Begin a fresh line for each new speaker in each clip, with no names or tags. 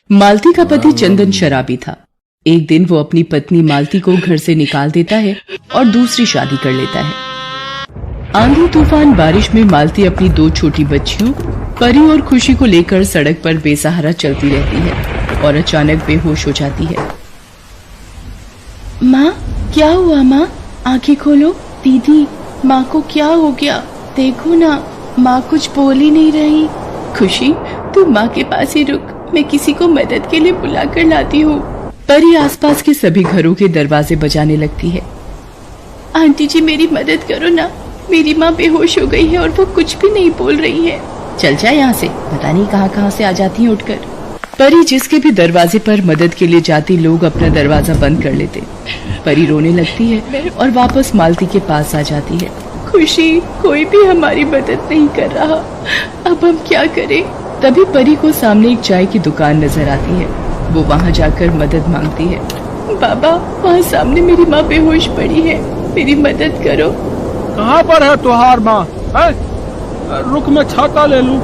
मालती का पति चंदन शराबी था। एक दिन वो अपनी पत्नी मालती को घर से निकाल देता है और दूसरी शादी कर लेता है। आंधी तूफान बारिश में मालती अपनी दो छोटी बच्चियों परी और खुशी को लेकर सड़क पर बेसहारा चलती रहती है और अचानक बेहोश हो जाती है।
माँ, क्या हुआ माँ? आंखें खोलो। दीदी, माँ को क्या हो गया? देखो ना, माँ कुछ बोल ही नहीं रही।
खुशी, तू माँ के पास ही रुक, मैं किसी को मदद के लिए बुला कर लाती हूँ। परी आसपास के सभी घरों के दरवाजे बजाने लगती है।
आंटी जी, मेरी मदद करो ना, मेरी माँ बेहोश हो गई है और वो कुछ भी नहीं बोल रही है।
चल जा यहाँ से, पता नहीं कहाँ से आ जाती है उठकर। परी जिसके भी दरवाजे पर मदद के लिए जाती, लोग अपना दरवाजा बंद कर लेते। परी रोने लगती है और वापस मालती के पास आ जाती है।
खुशी, कोई भी हमारी मदद नहीं कर रहा, अब हम क्या करें?
तभी परी को सामने एक चाय की दुकान नजर आती है। वो वहाँ जाकर मदद मांगती है।
बाबा, वहाँ सामने मेरी माँ बेहोश पड़ी है, मेरी मदद करो।
कहाँ पर है तुहार माँ? रुक, मैं छाता ले लूं।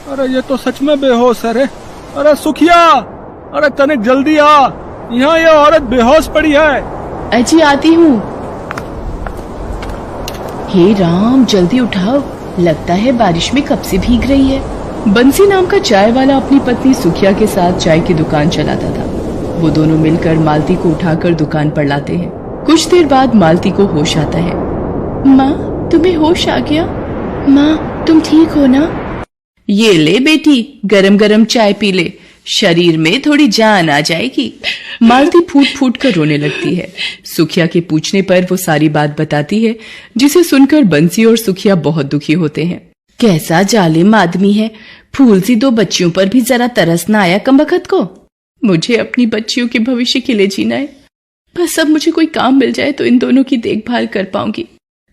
अरे ये तो सच में बेहोश है रे। अरे सुखिया, अरे तनिक जल्दी आ, यहाँ ये औरत बेहोश पड़ी है।
अजी आती हूँ। हे राम, जल्दी उठाओ, लगता है बारिश में कब से भीग रही है। बंसी नाम का चाय वाला अपनी पत्नी सुखिया के साथ चाय की दुकान चलाता था। वो दोनों मिलकर मालती को उठाकर दुकान पर लाते हैं। कुछ देर बाद मालती को होश आता है।
माँ, तुम्हें होश आ गया? माँ, तुम ठीक हो ना?
ये ले बेटी, गरम गरम चाय पी ले, शरीर में थोड़ी जान आ जाएगी। मालती फूट फूट कर रोने लगती है। सुखिया के पूछने पर वो सारी बात बताती है, जिसे सुनकर बंसी और सुखिया बहुत दुखी होते हैं। कैसा जालिम आदमी है, फूल सी दो बच्चियों पर भी जरा तरस ना आया कमबख्त को।
मुझे अपनी बच्चियों के भविष्य के लिए जीना है, बस अब मुझे कोई काम मिल जाए तो इन दोनों की देखभाल कर पाऊंगी।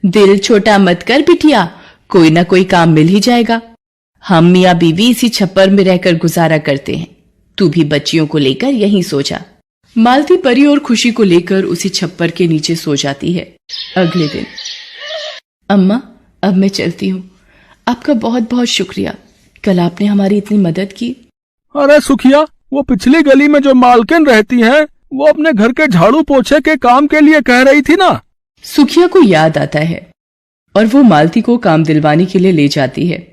दिल छोटा मत कर बिटिया, कोई ना कोई काम मिल ही जाएगा। हम मियाँ बीवी इसी छप्पर में रहकर गुजारा करते हैं, तू भी बच्चियों को लेकर यहीं सो जा। मालती परी और खुशी को लेकर उसी छप्पर के नीचे सो जाती है। अगले दिन,
अम्मा, अब मैं चलती हूँ, आपका बहुत बहुत शुक्रिया, कल आपने हमारी इतनी मदद की।
अरे सुखिया, वो पिछली गली में जो मालकिन रहती हैं, वो अपने घर के झाड़ू पोछे के काम के लिए कह रही थी ना।
सुखिया को याद आता है और वो मालती को काम दिलवाने के लिए ले जाती है।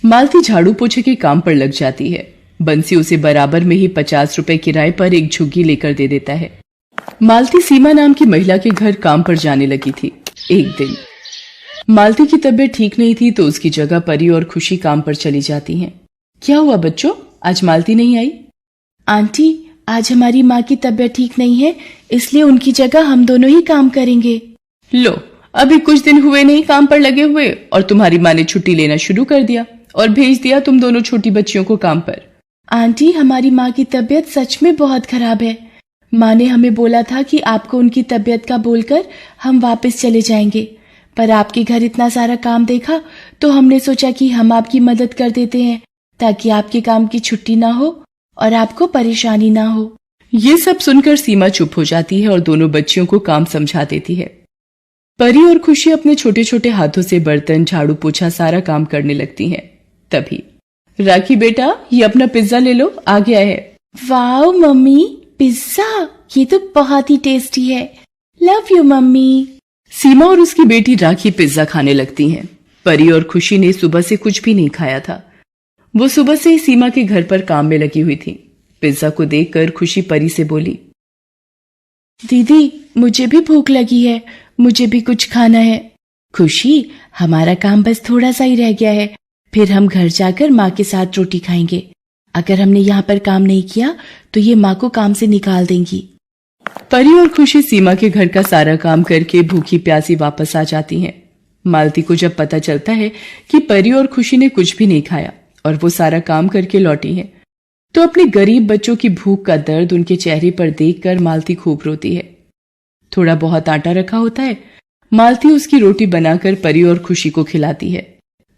मालती झाड़ू पोछे के काम पर लग जाती है। बंसी उसे बराबर में ही 50 रुपए किराए पर एक झुग्गी लेकर दे देता है। मालती सीमा नाम की महिला के घर काम पर जाने लगी थी। एक दिन मालती की तबीयत ठीक नहीं थी, तो उसकी जगह परी और खुशी काम पर चली जाती हैं। क्या हुआ बच्चों, आज मालती नहीं आई?
आंटी, आज हमारी माँ की तबीयत ठीक नहीं है, इसलिए उनकी जगह हम दोनों ही काम करेंगे।
लो, अभी कुछ दिन हुए नहीं काम पर लगे हुए और तुम्हारी माँ ने छुट्टी लेना शुरू कर दिया और भेज दिया तुम दोनों छोटी बच्चियों को काम पर।
आंटी, हमारी माँ की तबीयत सच में बहुत खराब है। माँ ने हमें बोला था कि आपको उनकी तबीयत का बोलकर हम वापस चले जाएंगे, पर आपके घर इतना सारा काम देखा तो हमने सोचा कि हम आपकी मदद कर देते हैं, ताकि आपके काम की छुट्टी ना हो और आपको परेशानी ना हो।
ये सब सुनकर सीमा चुप हो जाती है और दोनों बच्चियों को काम समझा देती है। परी और खुशी अपने छोटे छोटे हाथों से बर्तन, झाड़ू पोछा सारा काम करने लगती हैं। तभी, राखी बेटा, ये अपना पिज्जा ले लो, आ गया है।
वाओ मम्मी, पिज्जा, ये तो बहुत ही टेस्टी है। Love you mummy.
सीमा और उसकी बेटी राखी पिज्जा खाने लगती हैं। परी और खुशी ने सुबह से कुछ भी नहीं खाया था। वो सुबह से ही सीमा के घर पर काम में लगी हुई थी। पिज्जा को देखकर खुशी परी से बोली,
दीदी, मुझे भी भूख लगी है, मुझे भी कुछ खाना है।
खुशी, हमारा काम बस थोड़ा सा ही रह गया है, फिर हम घर जाकर माँ के साथ रोटी खाएंगे। अगर हमने यहाँ पर काम नहीं किया तो ये माँ को काम से निकाल देंगी। परी और खुशी सीमा के घर का सारा काम करके भूखी प्यासी वापस आ जाती हैं। मालती को जब पता चलता है कि परी और खुशी ने कुछ भी नहीं खाया और वो सारा काम करके लौटी हैं, तो अपने गरीब बच्चों की भूख का दर्द उनके चेहरे पर देखकर मालती खूब रोती है। थोड़ा बहुत आटा रखा होता है, मालती उसकी रोटी बनाकर परी और खुशी को खिलाती है।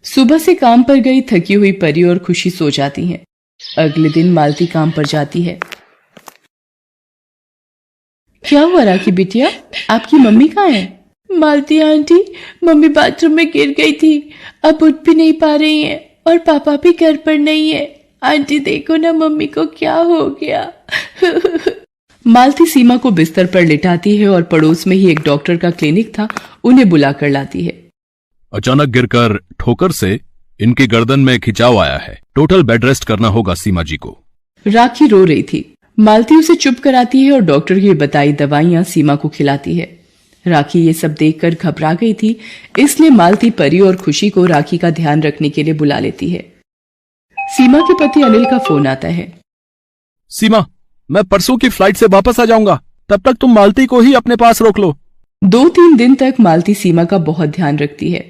सुबह से काम पर गई थकी हुई परी और खुशी सो जाती हैं। अगले दिन मालती काम पर जाती है। क्या हुआ राखी बिटिया, आपकी मम्मी कहाँ है?
मालती आंटी, मम्मी बाथरूम में गिर गई थी, अब उठ भी नहीं पा रही हैं और पापा भी घर पर नहीं है। आंटी देखो ना मम्मी को क्या हो गया।
मालती सीमा को बिस्तर पर लिटाती है और पड़ोस में ही एक डॉक्टर का क्लिनिक था, उन्हें बुलाकर लाती है।
अचानक गिरकर ठोकर से इनकी गर्दन में खिंचाव आया है, टोटल बेड रेस्ट करना होगा सीमा जी को।
राखी रो रही थी। मालती उसे चुप कराती है और डॉक्टर की बताई दवाइयां सीमा को खिलाती है। राखी ये सब देखकर घबरा गई थी, इसलिए मालती परी और खुशी को राखी का ध्यान रखने के लिए बुला लेती है। सीमा के पति अनिल का फोन आता है।
सीमा, मैं परसों की फ्लाइट से वापस आ जाऊंगा, तब तक तुम मालती को ही अपने पास रोक लो।
2-3 दिन तक मालती सीमा का बहुत ध्यान रखती है।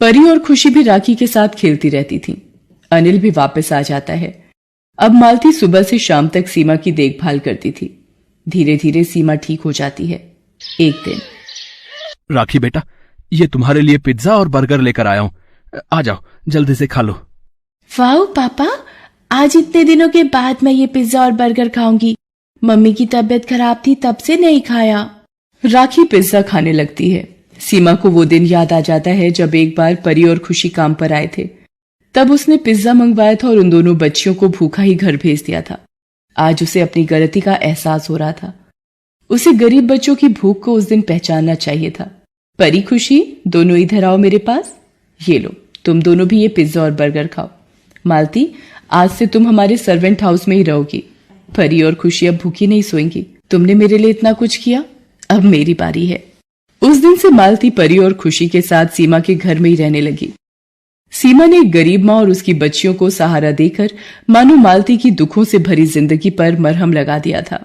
परी और खुशी भी राखी के साथ खेलती रहती थी। अनिल भी वापस आ जाता है। अब मालती सुबह से शाम तक सीमा की देखभाल करती थी। धीरे धीरे सीमा ठीक हो जाती है। एक दिन,
राखी बेटा, ये तुम्हारे लिए पिज्जा और बर्गर लेकर आया हूं, आ जाओ जल्दी से खा लो।
वाह पापा, आज इतने दिनों के बाद मैं ये पिज्जा और बर्गर खाऊंगी। मम्मी की तबीयत खराब थी तब से नहीं खाया।
राखी पिज्जा खाने लगती है। सीमा को वो दिन याद आ जाता है जब एक बार परी और खुशी काम पर आए थे। तब उसने पिज्जा मंगवाया था और उन दोनों बच्चियों को भूखा ही घर भेज दिया था। आज उसे अपनी गलती का एहसास हो रहा था। उसे गरीब बच्चों की भूख को उस दिन पहचानना चाहिए था। परी, खुशी, दोनों इधर आओ मेरे पास। ये लो, तुम दोनों भी ये पिज्जा और बर्गर खाओ। मालती, आज से तुम हमारे सर्वेंट हाउस में ही रहोगी। परी और खुशी अब भूखी नहीं सोएंगी। तुमने मेरे लिए इतना कुछ किया, अब मेरी बारी है। उस दिन से मालती परी और खुशी के साथ सीमा के घर में ही रहने लगी। सीमा ने एक गरीब माँ और उसकी बच्चियों को सहारा देकर मानो मालती की दुखों से भरी जिंदगी पर मरहम लगा दिया था।